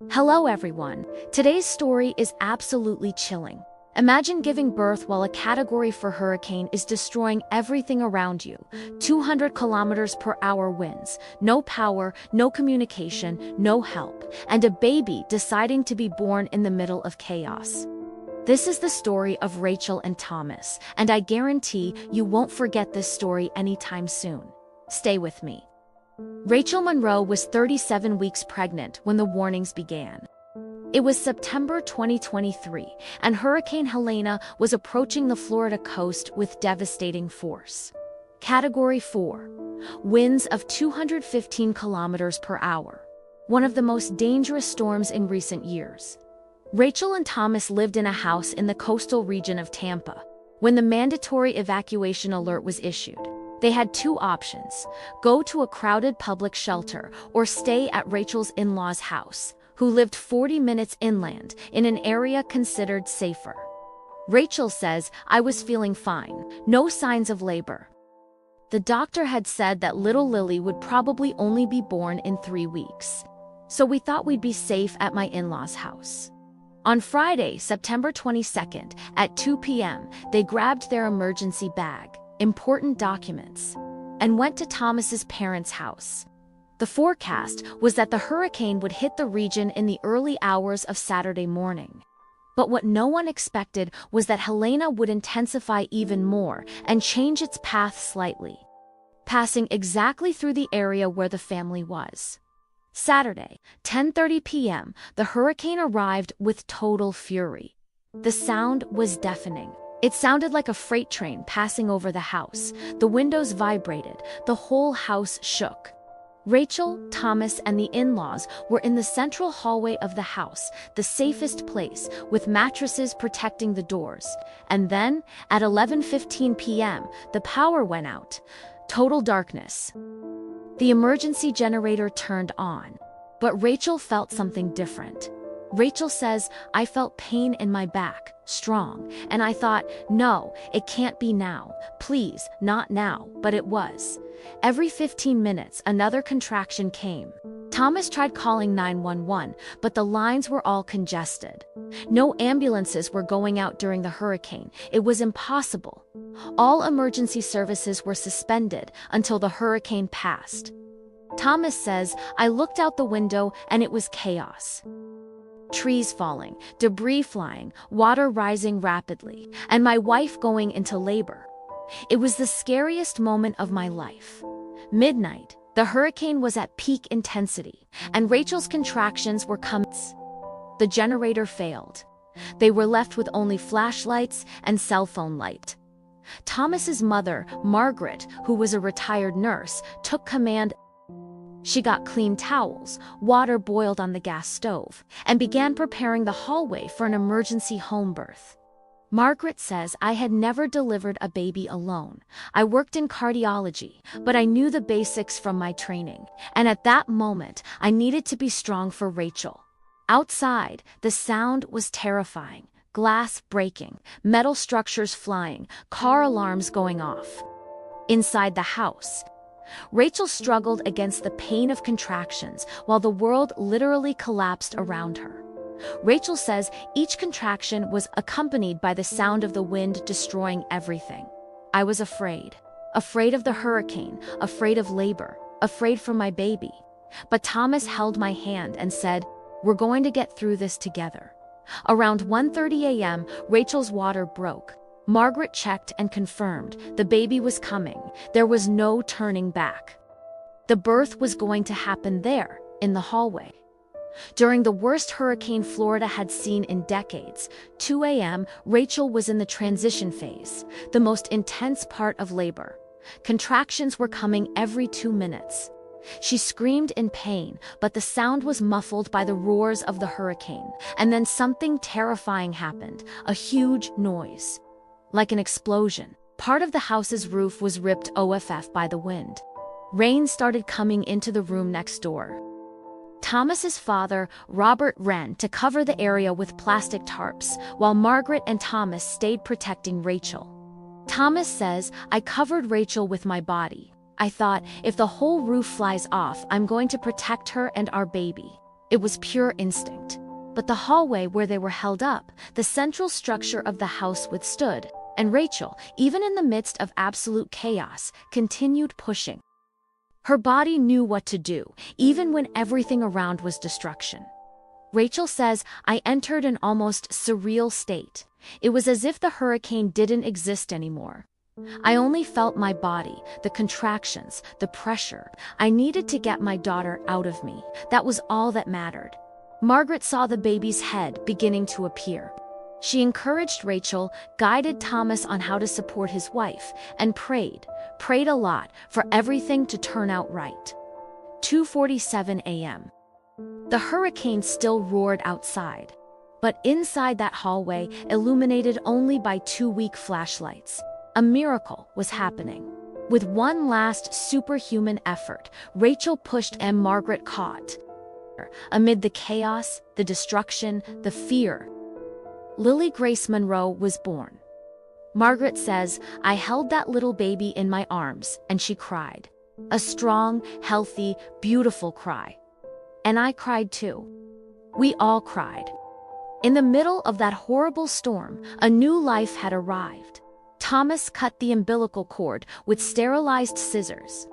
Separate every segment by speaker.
Speaker 1: Hello everyone. Today's story is absolutely chilling. Imagine giving birth while a Category 4 hurricane is destroying everything around you. 200 kilometers per hour winds, no power, no communication, no help, and a baby deciding to be born in the middle of chaos. This is the story of Rachel and Thomas, and I guarantee you won't forget this story anytime soon. Stay with me. Rachel Monroe was 37 weeks pregnant when the warnings began. It was September 2023, and Hurricane Helena was approaching the Florida coast with devastating force. Category 4. Winds of 215 kilometers per hour. One of the most dangerous storms in recent years. Rachel and Thomas lived in a house in the coastal region of Tampa when the mandatory evacuation alert was issued. They had two options: go to a crowded public shelter or stay at Rachel's in-laws' house, who lived 40 minutes inland in an area considered safer. Rachel says, "I was feeling fine, no signs of labor. The doctor had said that little Lily would probably only be born in 3 weeks. So we thought we'd be safe at my in-laws' house." On Friday, September 22nd, at 2 p.m., they grabbed their emergency bag, important documents, and went to Thomas's parents' house. The forecast was that the hurricane would hit the region in the early hours of Saturday morning. But what no one expected was that Helena would intensify even more and change its path slightly, passing exactly through the area where the family was. Saturday, 10:30 p.m., the hurricane arrived with total fury. The sound was deafening. It sounded like a freight train passing over the house. The windows vibrated, the whole house shook. Rachel, Thomas, and the in-laws were in the central hallway of the house, the safest place, with mattresses protecting the doors. And then, at 11:15 p.m., the power went out. Total darkness. The emergency generator turned on, but Rachel felt something different. Rachel says, "I felt pain in my back, strong, and I thought, no, it can't be now, please, not now," but it was. Every 15 minutes, another contraction came. Thomas tried calling 911, but the lines were all congested. No ambulances were going out during the hurricane. It was impossible. All emergency services were suspended until the hurricane passed. Thomas says, "I looked out the window and it was chaos. Trees falling, debris flying, water rising rapidly, and my wife going into labor. It was the scariest moment of my life." Midnight, the hurricane was at peak intensity, and Rachel's contractions were coming. The generator failed. They were left with only flashlights and cell phone light. Thomas's mother, Margaret, who was a retired nurse, took command. She got clean towels, water boiled on the gas stove, and began preparing the hallway for an emergency home birth. Margaret says, "I had never delivered a baby alone. I worked in cardiology, but I knew the basics from my training, and at that moment, I needed to be strong for Rachel." Outside, the sound was terrifying. Glass breaking, metal structures flying, car alarms going off. Inside the house, Rachel struggled against the pain of contractions while the world literally collapsed around her. Rachel says each contraction was accompanied by the sound of the wind destroying everything. "I was afraid. Afraid of the hurricane, afraid of labor, afraid for my baby. But Thomas held my hand and said, 'We're going to get through this together.'" Around 1:30 a.m., Rachel's water broke. Margaret checked and confirmed the baby was coming. There was no turning back. The birth was going to happen there, in the hallway. During the worst hurricane Florida had seen in decades, 2 a.m., Rachel was in the transition phase, the most intense part of labor. Contractions were coming every 2 minutes. She screamed in pain, but the sound was muffled by the roars of the hurricane, and then something terrifying happened, a huge noise. Like an explosion. Part of the house's roof was ripped off by the wind. Rain started coming into the room next door. Thomas's father, Robert, ran to cover the area with plastic tarps, while Margaret and Thomas stayed protecting Rachel. Thomas says, "I covered Rachel with my body. I thought, if the whole roof flies off, I'm going to protect her and our baby." It was pure instinct. But the hallway where they were held up, the central structure of the house withstood, and Rachel, even in the midst of absolute chaos, continued pushing. Her body knew what to do, even when everything around was destruction. Rachel says, "I entered an almost surreal state. It was as if the hurricane didn't exist anymore. I only felt my body, the contractions, the pressure. I needed to get my daughter out of me. That was all that mattered." Margaret saw the baby's head beginning to appear. She encouraged Rachel, guided Thomas on how to support his wife, and prayed a lot for everything to turn out right. 2:47 a.m. The hurricane still roared outside, but inside that hallway, illuminated only by 2 weak flashlights, a miracle was happening. With one last superhuman effort, Rachel pushed and Margaret caught. Amid the chaos, the destruction, the fear, Lily Grace Monroe was born. Margaret says, "I held that little baby in my arms, and she cried. A strong, healthy, beautiful cry. And I cried too. We all cried." In the middle of that horrible storm, a new life had arrived. Thomas cut the umbilical cord with sterilized scissors.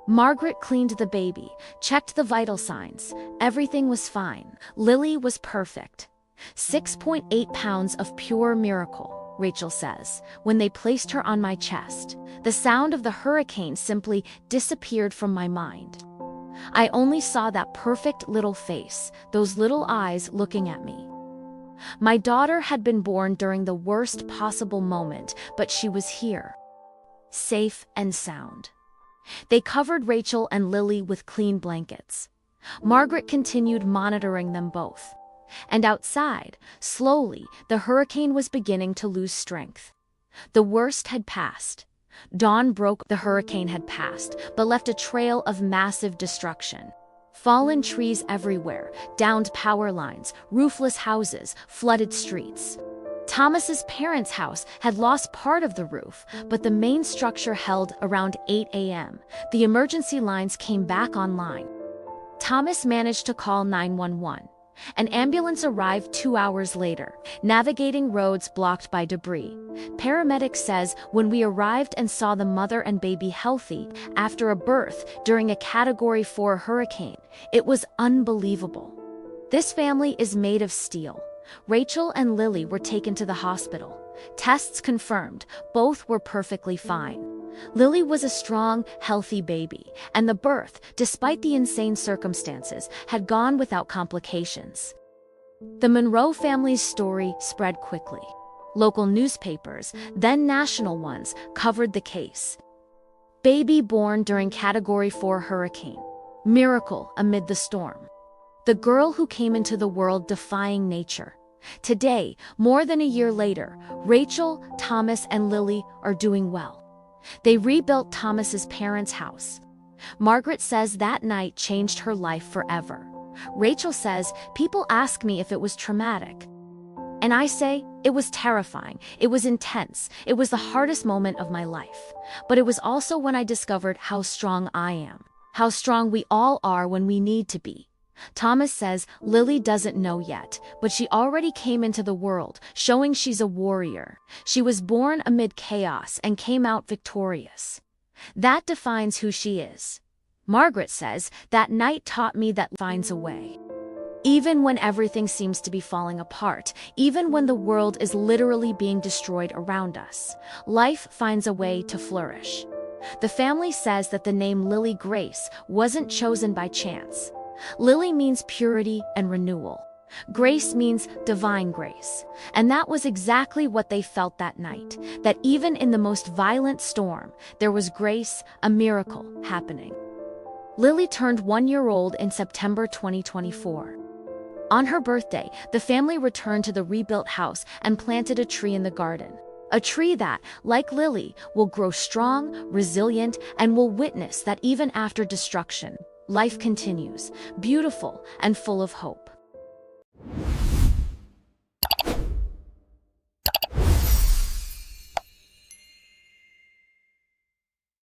Speaker 1: Margaret cleaned the baby, checked the vital signs. Everything was fine. Lily was perfect. 6.8 pounds of pure miracle, Rachel says, when they placed her on my chest. The sound of the hurricane simply disappeared from my mind. I only saw that perfect little face, those little eyes looking at me. My daughter had been born during the worst possible moment, but she was here, safe and sound. They covered Rachel and Lily with clean blankets. Margaret continued monitoring them both. And outside, slowly, the hurricane was beginning to lose strength. The worst had passed. Dawn broke. The hurricane had passed, but left a trail of massive destruction. Fallen trees everywhere, downed power lines, roofless houses, flooded streets. Thomas's parents' house had lost part of the roof, but the main structure held. Around 8 a.m., the emergency lines came back online. Thomas managed to call 911. An ambulance arrived 2 hours later, navigating roads blocked by debris. Paramedics says, "When we arrived and saw the mother and baby healthy after a birth during a Category 4 hurricane, it was unbelievable." This family is made of steel. Rachel and Lily were taken to the hospital. Tests confirmed both were perfectly fine. Lily was a strong, healthy baby, and the birth, despite the insane circumstances, had gone without complications. The Monroe family's story spread quickly. Local newspapers, then national ones, covered the case. Baby born during Category 4 hurricane. Miracle amid the storm. The girl who came into the world defying nature. Today, more than a year later, Rachel, Thomas, and Lily are doing well. They rebuilt Thomas's parents' house. Margaret says that night changed her life forever. Rachel says, "People ask me if it was traumatic. And I say, it was terrifying, it was intense, it was the hardest moment of my life. But it was also when I discovered how strong I am, how strong we all are when we need to be." Thomas says Lily doesn't know yet, but she already came into the world, showing she's a warrior. She was born amid chaos and came out victorious. That defines who she is. Margaret says, "That night taught me that finds a way. Even when everything seems to be falling apart, even when the world is literally being destroyed around us, life finds a way to flourish." The family says that the name Lily Grace wasn't chosen by chance. Lily means purity and renewal. Grace means divine grace. And that was exactly what they felt that night, that even in the most violent storm, there was grace, a miracle, happening. Lily turned 1 year old in September 2024. On her birthday, the family returned to the rebuilt house and planted a tree in the garden. A tree that, like Lily, will grow strong, resilient, and will witness that even after destruction, life continues, beautiful and full of hope.